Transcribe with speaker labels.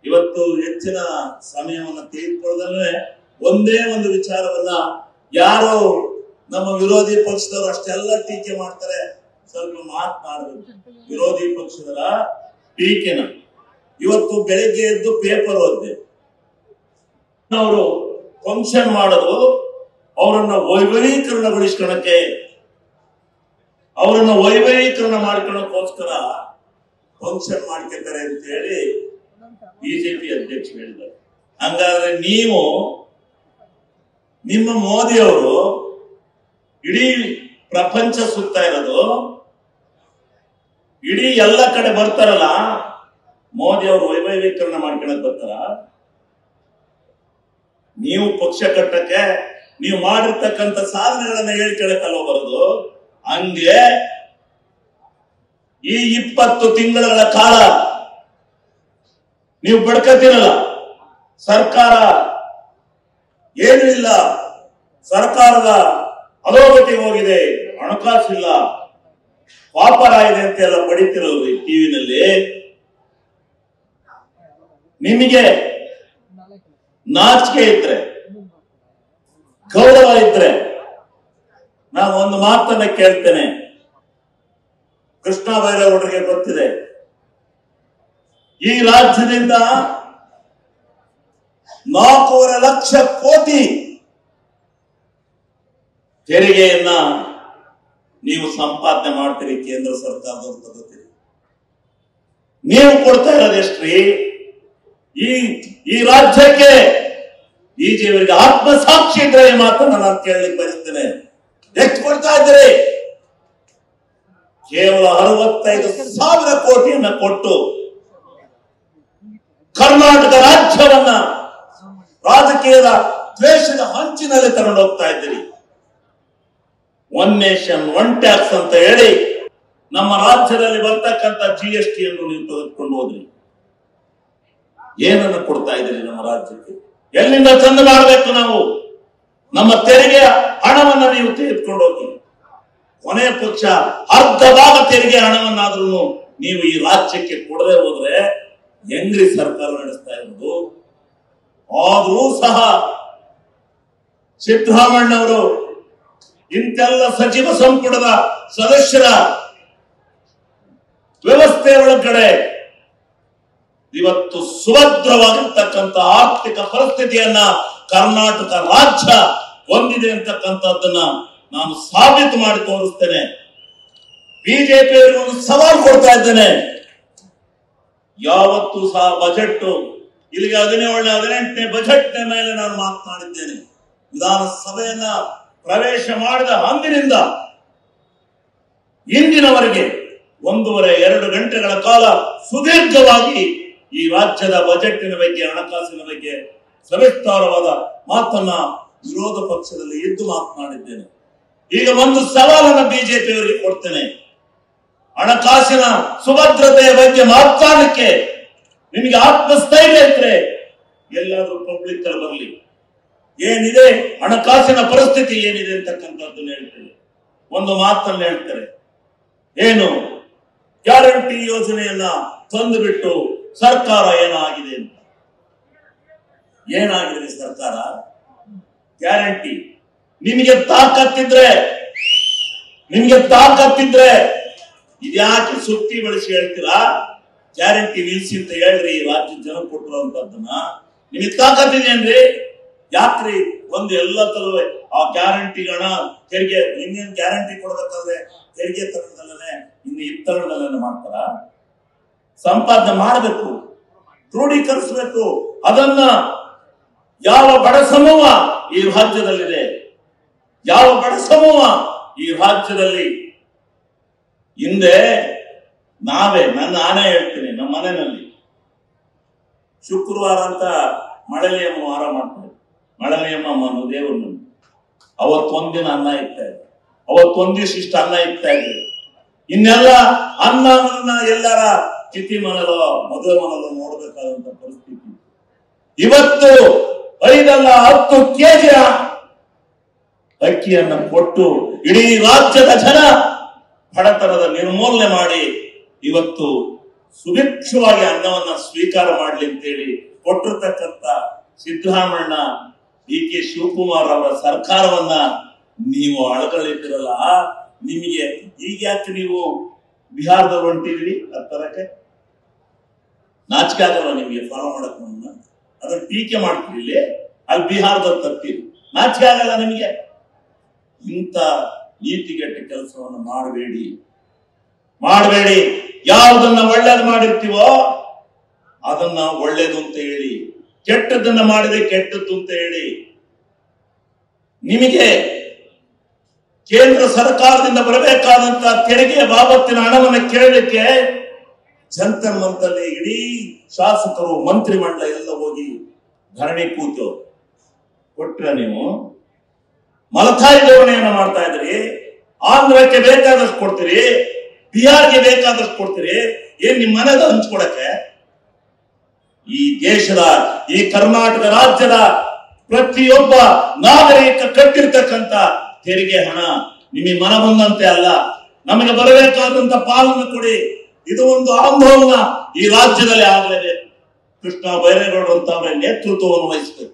Speaker 1: ಇವತ್ತು ಹೆಚ್ಚಿನ ಸಮಯವನ್ನು ತೆಗೆದುಕೊಳ್ಳದಲ್ಲೇ ಒಂದೇ ಒಂದು ವಿಚಾರವನ್ನ ಯಾರು ನಮ್ಮ ವಿರೋಧಿ ಪಕ್ಷದವರು ಅಷ್ಟೆಲ್ಲ ಟೀಕೆ ಮಾಡ್ತಾರೆ, ಸ್ವಲ್ಪ ಮಾತನಾಡಬೇಕು. ವಿರೋಧಿ ಪಕ್ಷದರ ಟೀಕೆನ ಇವತ್ತು ಬೆಳಿಗ್ಗೆ ಎದ್ದು ಪೇಪರ್ ಓದಿದೆ, ಅವರು ಫಂಕ್ಷನ್ ಮಾಡೋದು ಅವರನ್ನ ವೈಭವೀಕರಣಗೊಳಿಸ್ಕೊಳಕ್ಕೆ, ಅವರನ್ನ ವೈಭವೀಕರಣ ಮಾಡ್ಕೊಳ್ಳೋಕೋಸ್ಕರ ಫಂಕ್ಷನ್ ಮಾಡ್ಕೊತಾರೆ ಅಂತ ಹೇಳಿ ಬಿಜೆಪಿ ಅಧ್ಯಕ್ಷ ಹೇಳಿದ್ದಾರೆ. ಹಂಗಾದ್ರೆ ನೀವು ನಿಮ್ಮ ಮೋದಿ ಅವರು ಇಡೀ ಪ್ರಪಂಚ ಸುತ್ತಾ ಇರೋದು, ಇಡೀ ಎಲ್ಲ ಕಡೆ ಬರ್ತಾರಲ್ಲ, ಮೋದಿ ಅವರು ವೈಭವೀಕರಣ ಮಾಡ್ಕೊಳಕ್ ಬರ್ತಾರ? ನೀವು ಪಕ್ಷ ಕಟ್ಟಕ್ಕೆ ನೀವು ಮಾಡಿರ್ತಕ್ಕಂಥ ಸಾಧನೆಗಳನ್ನ ಹೇಳ್ಕೊಳಕ್ಕಲ್ಲ ಬರೋದು. ಹಂಗೆ ಈ 20 ತಿಂಗಳ ಕಾಲ ನೀವು ಬಡ್ಕತಿರಲ್ಲ, ಸರ್ಕಾರ ಏನೂ ಇಲ್ಲ, ಸರ್ಕಾರದ ಅಧೋಗತಿ ಹೋಗಿದೆ, ಹಣಕಾಸಿಲ್ಲ, ವ್ಯಾಪಾರ ಇದೆ ಅಂತ ಎಲ್ಲ ಬಡಿತಿರೋದು ಈ ಟಿವಿನಲ್ಲಿ. ನಿಮಗೆ ನಾಚಿಕೆ ಇದ್ರೆ, ಗೌರವ ಇದ್ರೆ ನಾನು ಒಂದು ಮಾತನ್ನ ಕೇಳ್ತೇನೆ. ಕೃಷ್ಣ ಬೈರೇಗೌಡರಿಗೆ ಗೊತ್ತಿದೆ, ಈ ರಾಜ್ಯದಿಂದ 4.5 ಲಕ್ಷ ಕೋಟಿ ತೆರಿಗೆಯನ್ನ ನೀವು ಸಂಪಾದನೆ ಮಾಡ್ತೀರಿ, ಕೇಂದ್ರ ಸರ್ಕಾರದವರು ತಗೋತೀರಿ. ನೀವು ಕೊಡ್ತಾ ಇರೋದು ಎಷ್ಟ್ರಿ? ಈ ರಾಜ್ಯಕ್ಕೆ ಬಿಜೆಪಿಯವರಿಗೆ ಆತ್ಮಸಾಕ್ಷಿ ಇದ್ರೆ ಈ ಮಾತನ್ನ ನಾನು ಕೇಳಲಿಕ್ಕೆ ಬಯಸ್ತೇನೆ. ಎಷ್ಟು ಕೊಡ್ತಾ ಇದ್ದೀರಿ? ಕೇವಲ 65,000 ಕೋಟಿಯನ್ನ ಕೊಟ್ಟು ಕರ್ನಾಟಕ ರಾಜ್ಯವನ್ನ ರಾಜಕೀಯದ ದ್ವೇಷದ ಹಂಚಿನಲ್ಲಿ ತಗೊಂಡು ಹೋಗ್ತಾ ಇದ್ದೀರಿ. ಒನ್ ನೇಷನ್ ಒನ್ ಟ್ಯಾಕ್ಸ್ ಅಂತ ಹೇಳಿ ನಮ್ಮ ರಾಜ್ಯದಲ್ಲಿ ಬರ್ತಕ್ಕಂಥ GST ಅನ್ನು ನೀವು ತೆಗೆದುಕೊಂಡು ಹೋದ್ರಿ. ಏನನ್ನು ಕೊಡ್ತಾ ಇದ್ದೀರಿ ನಮ್ಮ ರಾಜ್ಯಕ್ಕೆ? ಎಲ್ಲಿಂದ ತಂದು ಮಾಡಬೇಕು ನಾವು? ನಮ್ಮ ತೆರಿಗೆ ಹಣವನ್ನ ನೀವು ತೆಗೆದುಕೊಂಡು ಹೋಗಿ, ಕೊನೆಯ ಪಕ್ಷ ಅರ್ಧ ಭಾಗ ತೆರಿಗೆ ಹಣವನ್ನಾದ್ರೂ ನೀವು ಈ ರಾಜ್ಯಕ್ಕೆ ಕೊಡದೆ ಹೋದ್ರೆ ಹೆಂಗ್ರಿ ಸರ್ಕಾರ ನಡೆಸ್ತಾ ಇರೋದು? ಆದ್ರೂ ಸಹ ಸಿದ್ದರಾಮಣ್ಣವರು ಇಂತೆಲ್ಲ ಸಚಿವ ಸಂಪುಟದ ಸದಸ್ಯರ ವ್ಯವಸ್ಥೆ ಒಳಗಡೆ ಇವತ್ತು ಸುಭದ್ರವಾಗಿರ್ತಕ್ಕಂಥ ಆರ್ಥಿಕ ಪರಿಸ್ಥಿತಿಯನ್ನ ಕರ್ನಾಟಕ ರಾಜ್ಯ ಹೊಂದಿದೆ ಅಂತಕ್ಕಂಥದ್ದನ್ನ ನಾನು ಸಾಬೀತು ಮಾಡಿ ತೋರಿಸ್ತೇನೆ. ಬಿಜೆಪಿಯವರಿಗೆ ಒಂದು ಸವಾಲು ಕೊಡ್ತಾ ಇದ್ದೇನೆ. ಯಾವತ್ತೂ ಸಹ ಬಜೆಟ್ ಇಲ್ಲಿಗೆ 18ನೇ ಬಜೆಟ್ ಮೇಲೆ ನಾನು ಮಾತನಾಡಿದ್ದೇನೆ. ವಿಧಾನಸಭೆಯನ್ನ ಪ್ರವೇಶ ಮಾಡಿದ ಅಂದಿನಿಂದ ಇಂದಿನವರೆಗೆ 1.5-2 ಗಂಟೆಗಳ ಕಾಲ ಸುದೀರ್ಘವಾಗಿ ಈ ರಾಜ್ಯದ ಬಜೆಟ್ಟಿನ ಬಗ್ಗೆ, ಹಣಕಾಸಿನ ಬಗ್ಗೆ ಸವಿಸ್ತಾರವಾದ ಮಾತನ್ನ ವಿರೋಧ ಪಕ್ಷದಲ್ಲಿ ಎದ್ದು ಮಾತನಾಡಿದ್ದೇನೆ. ಈಗ ಒಂದು ಸವಾಲನ್ನು ಬಿಜೆಪಿಯವರಿಗೆ ಕೊಡ್ತೇನೆ. ಹಣಕಾಸಿನ ಸುಭದ್ರತೆಯ ಬಗ್ಗೆ ಮಾತನಾಡಲಿಕ್ಕೆ ನಿಮಗೆ ಆತ್ಮಸ್ಥೈರ್ಯ ಇದ್ರೆ ಎಲ್ಲಾದ್ರೂ ಪಬ್ಲಿಕ್ ಅಲ್ಲಿ ಬರಲಿ. ಏನಿದೆ ಹಣಕಾಸಿನ ಪರಿಸ್ಥಿತಿ ಏನಿದೆ ಅಂತಕ್ಕಂಥದ್ದನ್ನು ಹೇಳ್ತೇನೆ. ಒಂದು ಮಾತನ್ನು ಹೇಳ್ತಾರೆ, ಏನು ಗ್ಯಾರಂಟಿ ಯೋಜನೆಯನ್ನ ತಂದುಬಿಟ್ಟು ಸರ್ಕಾರ ಏನಾಗಿದೆ ಅಂತ. ಏನಾಗಿದೆ ಸರ್ಕಾರ? ಗ್ಯಾರಂಟಿ ನಿಮಗೆ ತಾಕತ್ತಿದ್ರೆ ಇದ್ಯಾಕೆ ಸುತ್ತಿ ಬಳಸಿ ಹೇಳ್ತೀರಾ? ಗ್ಯಾರಂಟಿ ನಿಲ್ಸಿ ಅಂತ ಹೇಳ್ರಿ, ರಾಜ್ಯದ ಜನ ಕೊಟ್ಟಿರುವಂತದ್ದನ್ನ. ನಿಮಗೆ ತಾಕತ್ತಿದೇನ್ರಿ? ಯಾಕ್ರಿ ಒಂದು ಎಲ್ಲ ತಲುವೆ ಆ ಗ್ಯಾರಂಟಿ ಹಣ ತೆರಿಗೆ, ಇನ್ನೇನು ಗ್ಯಾರಂಟಿ ಕೊಡಬೇಕಾದ್ರೆ ತೆರಿಗೆ ತಗೊಂಡಲ್ಲೇ ಇನ್ನು ಇತ್ತರದಲ್ಲೇ ಮಾಡ್ತಾರ? ಸಂಪಾದನೆ ಮಾಡಬೇಕು, ಕ್ರೋಢೀಕರಿಸಬೇಕು. ಅದನ್ನ ಯಾವ ಬಡ ಸಮೂಹ ಈ ರಾಜ್ಯದಲ್ಲಿದೆ, ಯಾವ ಬಡ ಸಮೂಹ ಈ ರಾಜ್ಯದಲ್ಲಿ ಹಿಂದೆ ನಾನೇ ಹೇಳ್ತೀನಿ, ನಮ್ಮ ಮನೆಯಲ್ಲಿ ಶುಕ್ರವಾರ ಅಂತ ಮಳಲಿಯಮ್ಮ ವಾರ ಮಾಡ್ತಾರೆ. ಮಳಲಿಯಮ್ಮ ಅನ್ನೋ ದೇವರು ಅವತ್ತೊಂದಿನ ಅನ್ನ ಇಕ್ತಾ ಇದ್ರು, ಅವತ್ತೊಂದಿಷ್ಟು ಇಷ್ಟ ಅನ್ನ ಇಕ್ತಾ ಇದ್ರು. ಇನ್ನೆಲ್ಲ ಅನ್ನವನ್ನ ಎಲ್ಲರ ಚಿತಿ ಮನಲೋ ಮದುವೆ ಮನಲೋ ನೋಡ್ಬೇಕಾದಂತ ಪರಿಸ್ಥಿತಿ. ಇವತ್ತು 5-10 ಕೆಜಿ ಅಕ್ಕಿಯನ್ನ ಕೊಟ್ಟು ಇಡೀ ರಾಜ್ಯದ ಜನ ಬಡತನದ ನಿರ್ಮೂಲನೆ ಮಾಡಿ ಇವತ್ತು ಸುಭಿಕ್ಷವಾಗಿ ಅನ್ನವನ್ನ ಸ್ವೀಕಾರ ಮಾಡ್ಲಿ ಅಂತೇಳಿ ಕೊಟ್ಟಿರ್ತಕ್ಕಂಥ ಸಿದ್ದರಾಮಣ್ಣ ಡಿ ಕೆ ಶಿವಕುಮಾರ್ ಅವರ ಸರ್ಕಾರವನ್ನ ನೀವು ಅಳಗಳಿದ್ದೀರಲ್ಲ, ನಿಮಗೆ ಈಗ ಯಾಕೆ ನೀವು ಬಿಹಾರದಲ್ಲಿ ಹೊಂಟಿದ್ರಿ ತರಕ್ಕೆ ನಾಚಿಕೆ ಆಗಲ್ಲ ನಿಮಗೆ? ಫಾಲೋ ಮಾಡಕ್ ನಮ್ಮನ್ನ ಅದನ್ನ ಟೀಕೆ ಮಾಡ್ತೀರಿ, ಇಲ್ಲಿ ಅಲ್ಲಿ ಬಿಹಾರದಲ್ಲಿ ತರ್ತೀರಿ, ನಾಚಿಕೆ ಆಗಲ್ಲ ನಿಮಗೆ? ಇಂಥ ನೀತಿಗೆಟ್ಟ ಕೆಲಸವನ್ನು ಮಾಡಬೇಡಿ. ಯಾವುದನ್ನ ಒಳ್ಳೇದು ಮಾಡಿರ್ತೀವೋ ಅದನ್ನ ಒಳ್ಳೇದು ಅಂತ ಹೇಳಿ, ಕೆಟ್ಟದನ್ನ ಮಾಡಿದ್ರೆ ಕೆಟ್ಟದ್ದು ಅಂತ ಹೇಳಿ. ನಿಮಗೆ ಕೇಂದ್ರ ಸರ್ಕಾರದಿಂದ ಬರಬೇಕಾದಂತ ತೆರಿಗೆಯ ಬಾಬತ್ತಿನ ಹಣವನ್ನು ಕೇಳಲಿಕ್ಕೆ ಜಂತರ್ ಮಂತಲ್ಲಿ ಇಡೀ ಶಾಸಕರು ಮಂತ್ರಿಮಂಡಲ ಎಲ್ಲ ಹೋಗಿ ಧರಣಿ ಕೂತು ಕೊಟ್ರ. ನೀವು ಮಲತಾಯಿ ಧೋರಣೆಯನ್ನ ಮಾಡ್ತಾ ಇದ್ರಿ. ಆಂಧ್ರಕ್ಕೆ ಬೇಕಾದಷ್ಟು ಕೊಡ್ತೀರಿ, ಬಿಹಾರ್ಗೆ ಬೇಕಾದಷ್ಟು ಕೊಡ್ತೀರಿ. ಏನ್ ನಿಮ್ಮ ಮನೆದ ಹಂಚ್ಕೊಡಕ್ಕೆ? ಈ ದೇಶದ, ಈ ಕರ್ನಾಟಕ ರಾಜ್ಯದ ಪ್ರತಿಯೊಬ್ಬ ನಾಗರಿಕ ಕಟ್ಟಿರ್ತಕ್ಕಂಥ ತೆರಿಗೆ ಹಣ ನಿಮಗೆ ಮನ ಬಂದಂತೆ ಅಲ್ಲ, ನಮಗೆ ಬರಬೇಕಾದಂತ ಪಾಲನ್ನು ಕೊಡಿ. ಇದು ಒಂದು ಆಂದೋಲನ ಈ ರಾಜ್ಯದಲ್ಲಿ ಆಗಲೇಬೇಕು. ಕೃಷ್ಣ ಬೈರೇಗೌಡರು ಅಂತ ಅವರ ನೇತೃತ್ವವನ್ನು ವಹಿಸಬೇಕು.